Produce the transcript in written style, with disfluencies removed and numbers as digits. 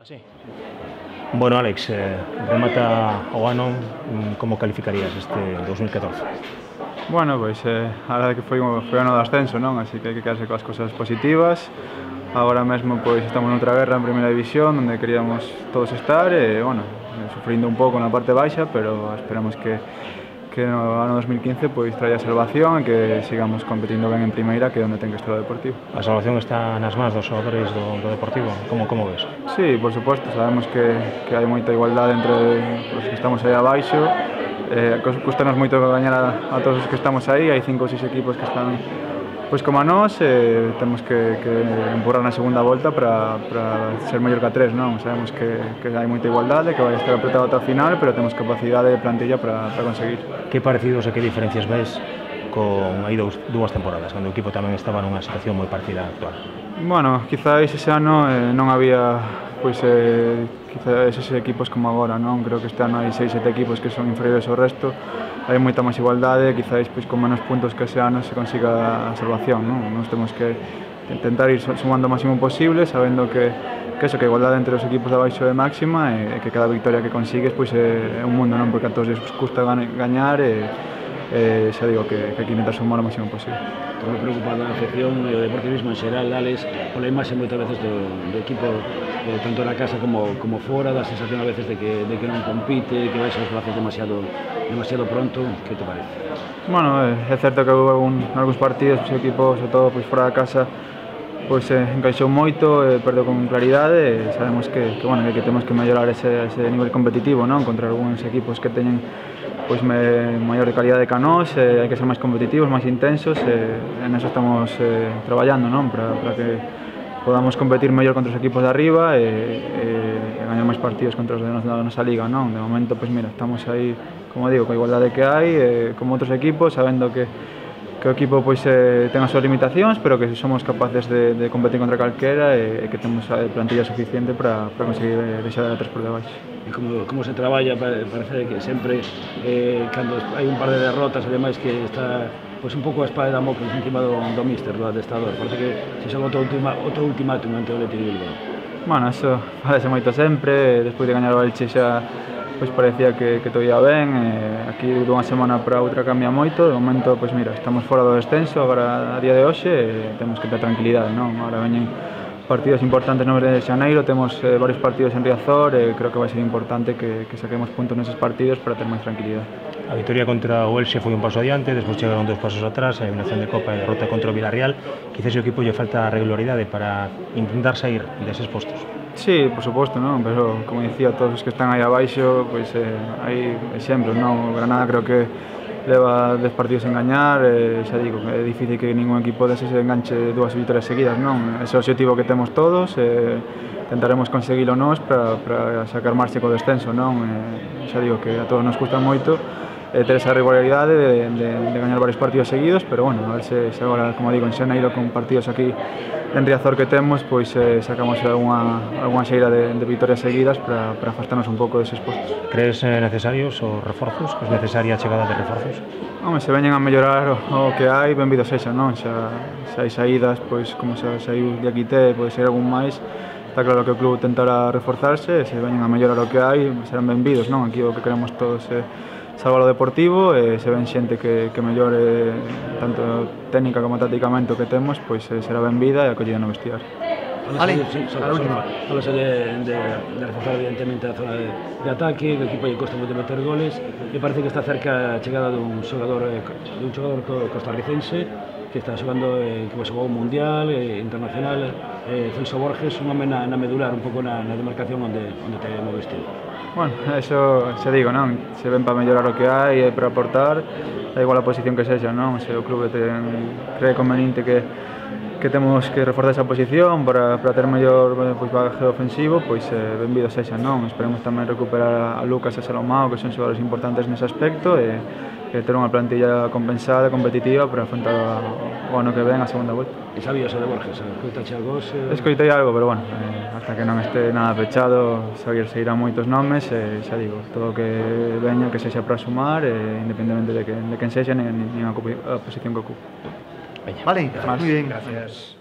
Sí. Bueno, Alex, remata o ano, como calificarías este 2014? Bueno, pois a verdade que foi ano de ascenso, non? Así que hai que quedarse coas cousas positivas. Agora mesmo pois estamos noutra guerra en primeira división onde queríamos todos estar e, bueno, sufrindo un pouco na parte baixa, pero esperamos que no ano 2015 pois traia salvación e que sigamos competindo ben en primeira, que é onde ten que estar o Deportivo. A salvación está nas mans dos xogadores do Deportivo, como ves? Sí, por suposto, sabemos que hai moita igualdade entre os que estamos aí abaixo. Custanos moito gañar a todos os que estamos aí, hai 5 ou 6 equipos que están pois como a nós, temos que empurrar na segunda volta para ser mellor que a 3, non? Sabemos que hai moita igualdade, que vai estar apretado ata o final, pero temos capacidade de plantilla para conseguir. Que partidos e que diferencias ves con aí dúas temporadas, cando o equipo tamén estaba nunha situación moi parecida á actual? Bueno, quizáis ese ano non había pois quizá eses equipos como agora, non? Creo que este ano hai 6-7 equipos que son inferiores ao resto, hai moita máis igualdade, quizáis pois con menos puntos que ese ano se consiga a salvación, non? Nos temos que intentar ir sumando o máximo posible, sabendo que a igualdade entre os equipos de abaixo é máxima e que cada victoria que consigues pois é un mundo, non? Porque a todos les custa gañar e xa digo que hai que intentar sumar o máximo posible. Estou moi preocupado a afección e o deportivismo en xeral, Alex, pola imaxe moitas veces do equipo, tanto na casa como fora, da sensación a veces de que non compite, que vai aos brazos demasiado pronto. Que te parece? Bueno, é certo que houve algúns partidos, o equipo, sobre todo fora da casa, pois encaixou moito, perdeu con claridade e sabemos que temos que mellorar ese nivel competitivo, non? Contra algúns equipos que teñen pois maior calidade que a nós, hai que ser máis competitivos, máis intensos e neso estamos traballando, non? Para que podamos competir mellor contra os equipos de arriba e gañar máis partidos contra os da nosa liga, non? De momento, pois mira, estamos aí, como digo, coa igualdade que hai, como outros equipos, sabendo que o equipo pois ten as súas limitacións, pero que somos capaces de competir contra calquera e que temos a plantilla suficiente para conseguir deixar a 3 por debaixo. E como se traballa, parece que sempre, cando hai un par de derrotas e demais, que está pois un pouco a espada de Damocles encima do míster, do adestrador. Parece que se xoga outro ultimátum ante o Athletic de Bilbao. Bueno, eso parece moito sempre, despois de gañar o Elche xa pois parecía que todo ia ben, aquí dunha semana para outra cambia moito, de momento, pois mira, estamos fora do descenso agora a día de hoxe e temos que ter tranquilidade, non? Agora veñen partidos importantes no mes de xaneiro, temos varios partidos en Riazor e creo que vai ser importante que saquemos puntos neses partidos para ter máis tranquilidade. A victoria contra o Elxe foi un paso adiante, despois chegaron 2 pasos atrás, a eliminación de Copa e derrota contra o Villarreal. Quizás o equipo lle falta regularidade para intentar sair deses postos. Sí, por suposto, non? Pero, como dicía, todos os que están aí abaixo, pois hai exemplos, non? O Granada creo que leva 10 partidos en gañar, xa digo, é difícil que ningún equipo dese se enganche 2 victorias seguidas, non? Ese é o objetivo que temos todos, tentaremos conseguilo nós para sacar marcha co descenso, non? Xa digo que a todos nos custa moito ter esa regularidade de gañar varios partidos seguidos, pero bueno, a ver se agora, como digo, en xaneiro con partidos aquí en Riazor que temos, pois sacamos algunha xeira de vitorias seguidas para afastarnos un pouco deses postos. Crees necesarios os reforzos? Es necesaria a chegada de reforzos? Home, se veñen a mellorar o que hai, benvidos sexan, non? Xa hai saídas, pois como xa saiu de Aquité, pode ser algún máis. Está claro que o club tentará reforzarse, se veñen a mellorar o que hai, serán benvidos, non? Aquí o que queremos todos é salvar o Deportivo e se ven xente que mellore tanto técnica como tácticamente o que temos, pois será benvida e acollida no vestiario. Vale, a última. Falase de reforzar evidentemente a zona de ataque, o equipo lle costa moito meter goles e parece que está cerca a chegada dun xogador costarricense que está xogando, que xogou un mundial internacional, Celso Borges, un home na medular, un pouco na demarcación onde te moveste. Bueno, eso se digo, non? Se ven para mellorar o que hai e para aportar, da igual a posición que sexa, non? Se o clube cree conveniente que temos que reforzar esa posición para ter mellor bagaje ofensivo, pois benvido sexa, non? Esperemos tamén recuperar a Lucas e a Salomao, que son xogadores importantes nese aspecto e ter unha plantilla compensada, competitiva para afrontar o ano que ven a segunda volta. E sabías o de Borges? Escoitache algo? Escoitei algo, pero bueno, hasta que non este nada pechado, sairán moitos nomes e xa digo, todo o que veña que sexa para sumar, independentemente de quen sexa, nin a posición que ocupe. Vale, moi ben. Gracias.